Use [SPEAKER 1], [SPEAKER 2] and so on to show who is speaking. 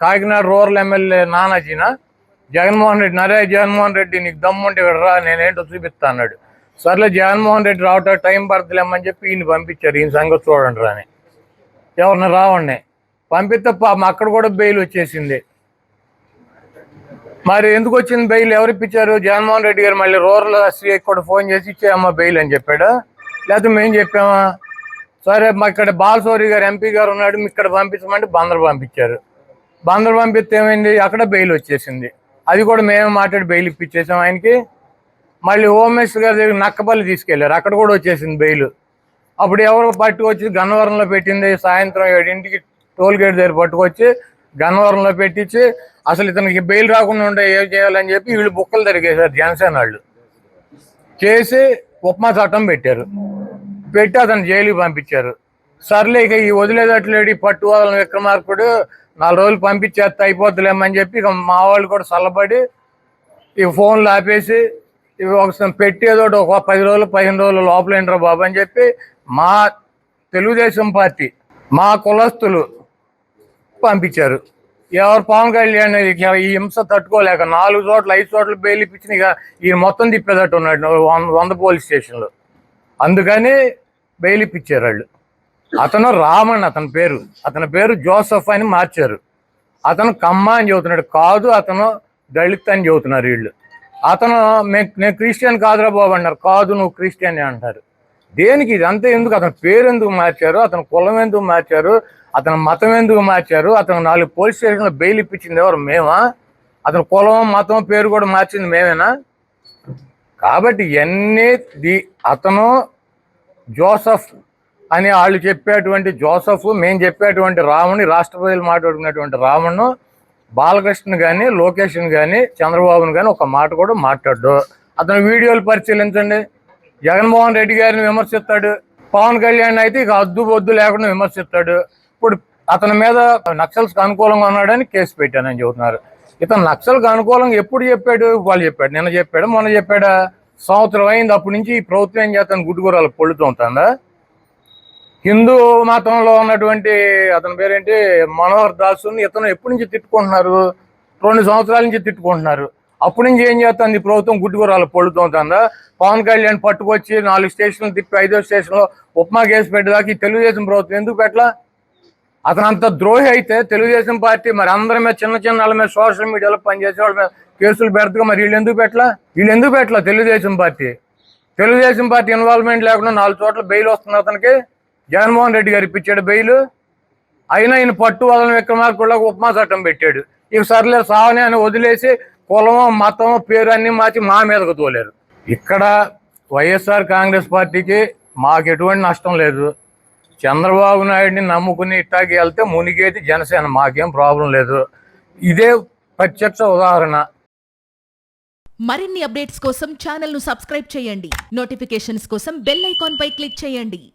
[SPEAKER 1] Kakinada rural MLA నానాజీనా Jaganmohan Reddy Jaganmohan Reddy నీకు దమ్ముంటే రా నేనేంటో చూపిస్తా అన్నాడు. సర్లే జగన్మోహన్ రెడ్డి రావటం టైం పడతలేమని చెప్పి ఈయన పంపించారు. ఈయన సంగతి చూడండి రాని ఎవరిని రావండి పంపిస్తే అక్కడ కూడా బెయిల్ వచ్చేసింది. మరి ఎందుకు వచ్చింది బెయిల్? ఎవరు ఇప్పించారు? జగన్మోహన్ రెడ్డి గారు మళ్ళీ రూరల్ ఎస్సీకి కూడా ఫోన్ చేసి ఇచ్చేయమ్మా బెయిల్ అని చెప్పాడు. లేకపోతే మేము చెప్పామా? సరే మా ఇక్కడ బాలశౌరి గారు ఎంపీ గారు ఉన్నాడు, ఇక్కడ పంపించమంటే బందరు పంపించారు. బందరు పంపిస్తే ఏమైంది? అక్కడ బెయిల్ వచ్చేసింది. అది కూడా మేమే మాట్లాడి బెయిల్ ఇప్పించేసాం ఆయనకి. మళ్ళీ హోమ్ మినిస్టర్ గారి దగ్గర నక్కపల్లి తీసుకెళ్లారు, అక్కడ కూడా వచ్చేసింది బెయిల్. అప్పుడు ఎవరు పట్టుకొచ్చి గన్నవరంలో పెట్టింది? సాయంత్రం 7 టోల్ గేట్ దగ్గర పట్టుకొచ్చి గన్నవరంలో పెట్టించి అసలు ఇతనికి బెయిల్ రాకుండా ఉండే ఏం చేయాలని చెప్పి వీళ్ళు బుక్కలు తిరిగేశారు. జనసేన వాళ్ళు చేసి ఉప్మా చట్టం పెట్టారు, పెట్టి అతను జైలుకి పంపించారు. సర్లే ఇక ఈ వదిలేదట్లేడు పట్టు వదలని విక్రమార్కుడు 4 రోజులు పంపించేస్తే అయిపోద్దులేమని చెప్పి ఇక మా వాళ్ళు కూడా చల్లబడి ఇక ఫోన్లు ఆపేసి ఇవి ఒకసారి పెట్టేదో ఒక 10 రోజులు 15 రోజులు లోపల ఏంట్రా బాబు అని చెప్పి మా తెలుగుదేశం పార్టీ మా కులస్తులు పంపించారు. ఎవరు పవన్ కళ్యాణ్ ఈ హింస తట్టుకోలేక 4 చోట్ల 5 చోట్ల బెయిల్ ఇప్పించిన ఇక ఈయన మొత్తం తిప్పేటట్టు ఉన్నాడు 100 పోలీస్ స్టేషన్లు. అందుకని బెయిల్ ఇప్పించారు వాళ్ళు. అతను రామన్ అతని పేరు జోసఫ్ అని మార్చారు. అతను కమ్మ అని చెబుతున్నాడు, కాదు అతను దళిత్ అని చెబుతున్నారు వీళ్ళు. అతను నేను క్రిస్టియన్ కాదురా బాబు అన్నారు, కాదు నువ్వు క్రిస్టియన్ అంటారు. దేనికి ఇదంతా ఎందుకు? అతని పేరు ఎందుకు మార్చారు? అతని కులం ఎందుకు మార్చారు? అతని మతం ఎందుకు మార్చారు? అతను 4 పోలీస్ స్టేషన్లో బెయిల్ ఇప్పించింది ఎవరు? మేమా? అతని కులం మతం పేరు కూడా మార్చింది మేమేనా? కాబట్టి ఇవన్నీ అతను జోసఫ్ అని వాళ్ళు చెప్పేటువంటి జోసఫ్, మేము చెప్పేటువంటి రాముని, రాష్ట్ర ప్రజలు మాట్లాడుకునేటువంటి రామును బాలకృష్ణ కానీ లోకేష్ని కానీ చంద్రబాబుని కానీ ఒక మాట కూడా మాట్లాడు. అతను వీడియోలు పరిశీలించండి. జగన్మోహన్ రెడ్డి గారిని విమర్శిస్తాడు, పవన్ కళ్యాణ్ అయితే ఇక అద్దు బొద్దు లేకుండా విమర్శిస్తాడు. ఇప్పుడు అతని మీద నక్సల్స్కి అనుకూలంగా ఉన్నాడని కేసు పెట్టానని చెబుతున్నారు. ఇతను నక్సల్కి అనుకూలంగా ఎప్పుడు చెప్పాడు? వాళ్ళు చెప్పాడు, నిన్న చెప్పాడు, మొన్న చెప్పాడా? సంవత్సరం అయింది. అప్పటి నుంచి ఈ ప్రభుత్వం ఏం చేస్తాను గుడ్డుగూరలు పొళ్ళుతూ ఉంటుందా? హిందూ మతంలో ఉన్నటువంటి అతని పేరేంటి మనోహర్ దాసుని ఇతను ఎప్పటి నుంచి తిట్టుకుంటున్నారు? 2 సంవత్సరాల నుంచి తిట్టుకుంటున్నారు. అప్పటి నుంచి ఏం చేస్తుంది ప్రభుత్వం? గుడ్డుగూరలు పొళ్ళుతూ ఉంటుందా? పవన్ కళ్యాణ్ పట్టుకొచ్చి 4 స్టేషన్లు తిప్పి 5వ స్టేషన్లో ఉప్మా కేసు పెట్టేదాకా ఈ తెలుగుదేశం ప్రభుత్వం ఎందుకు పెట్టలా? అతను అంత ద్రోహి అయితే తెలుగుదేశం పార్టీ మరి అందరి మీద చిన్న వాళ్ళ మీద సోషల్ మీడియాలో పనిచేసే వాళ్ళ మీద కేసులు పెడతాగా, మరి వీళ్ళు ఎందుకు పెట్టలా? తెలుగుదేశం పార్టీ ఇన్వాల్వ్మెంట్ లేకుండా 4 చోట్ల బెయిల్ వస్తుంది అతనికి. జగన్మోహన్ రెడ్డి గారు ఇప్పించాడు బెయిల్. అయినా ఈయన పట్టు వదలని విక్రమార్కుళ్ళకు ఉప్మా చట్టం పెట్టాడు. ఇక సర్లే సావని అని వదిలేసి కులమో మతమో పేరు అన్ని మార్చి మా మీదకు తోలేరు. ఇక్కడ వైఎస్ఆర్ కాంగ్రెస్ పార్టీకి మాకు ఎటువంటి నష్టం లేదు. చంద్రబాబు నాయుడిని నమ్ముకుని ఇట్టాకి వెళ్తే మునిగేది జనసేన, మాకేం ప్రాబ్లం లేదు. ఇదే ప్రత్యక్ష ఉదాహరణ.
[SPEAKER 2] మరిన్ని అప్డేట్స్ కోసం ఛానల్ ను సబ్స్క్రైబ్ చేయండి. నోటిఫికేషన్స్ కోసం బెల్ ఐకాన్ పై క్లిక్ చేయండి.